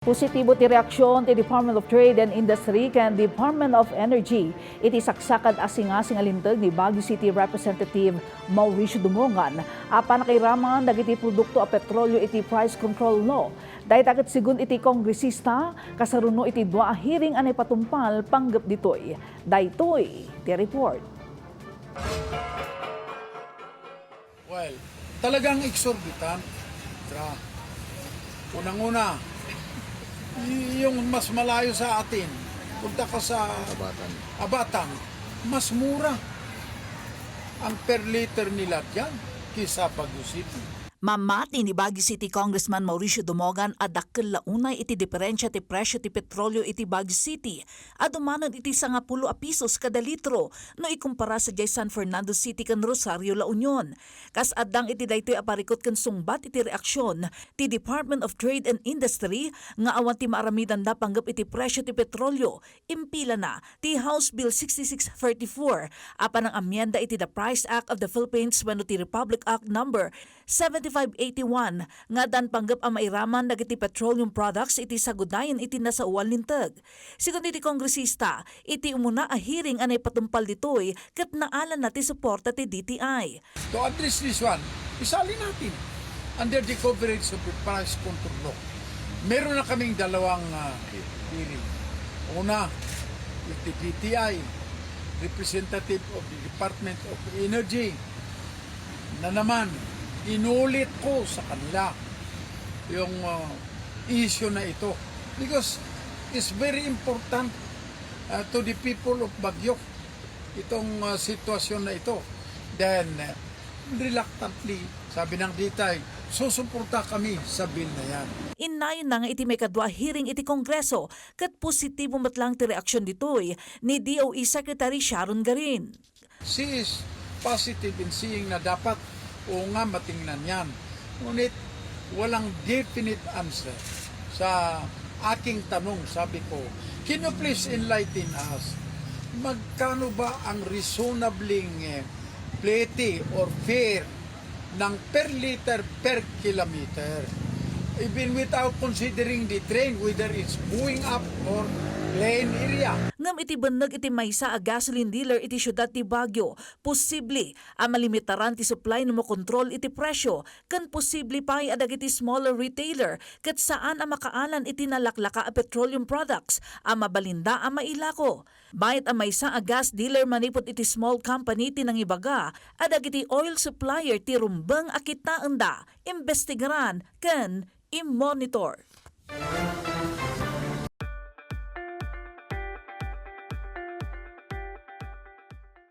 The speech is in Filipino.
Positibo ti reaksyon ti Department of Trade and Industry kan Department of Energy. Iti saksakan as singasing alintag ni Baguio City Representative Mauricio Domogan. Pannakairaman dagiti produkto a petrolyo iti price control law. Dahil takit sigun iti kongresista, kasaruno iti dua hearing anay patumpal panggap ditoy. Daytoy ti report. Well, talagang exorbitant. Unang-una, yung mas malayo sa atin, punta ka sa Abatan, mas mura ang per liter nila dyan kisa Baguio City. Mamati ni Baguio City Congressman Mauricio Domogan adakkel launay iti diferensya ti presyo ti petrolyo iti Baguio City. Adumanon iti 10 pisos kada litro no ikumpara sa San Fernando City kan Rosario La Union. Kas addang iti daytoy aparikot kan sungbat iti reaksyon ti Department of Trade and Industry nga awan ti maaramidan da panggap iti presyo ti petrolyo. Impila na ti House Bill 6634 apan ang amyenda iti the Price Act of the Philippines wenno ti Republic Act number 7581 nga dan panggap ang mairaman dagiti petroleum products iti sagudayan iti nasauan lintag. Sigun iti kongresista, iti umuna a hearing anay patumpal ditoy ket naalan na ti suporta ti DTI. To address this one, isali natin under the coverage of the price control law. Meron na kaming dalawang hearing. Una, with the DTI, representative of the Department of Energy, na naman inulit ko sa kanila yung issue na ito because it's very important to the people of Baguio itong sitwasyon na ito. Then reluctantly, sabi ng DTI, susuporta kami sa bill na yan. Inayon na nga iti may kadwa hearing iti Kongreso kat positibo matlang ti reaksyon ditoy ni DOE Secretary Sharon Garin. She is positive in seeing na dapat o nga matingnan yan. Ngunit walang definite answer sa aking tanong. Sabi ko, can you please enlighten us? Magkano ba ang reasonabling plate or fare ng per liter per kilometer? Even without considering the train, whether it's moving up or plain area. Ngam iti banag iti maysa a gasoline dealer iti syudad ti Baguio, posible a malimitaran ti supply no makontrol iti presyo, kan posible pa adag iti smaller retailer ket saan a makaalan iti nalaklaka a petroleum products a mabalinda a mailako. Bayat a maysa a gas dealer manipot iti small company ti nangibaga, adag iti oil supplier ti rumbeng a kitaenda, imbestigaran ken i-monitor.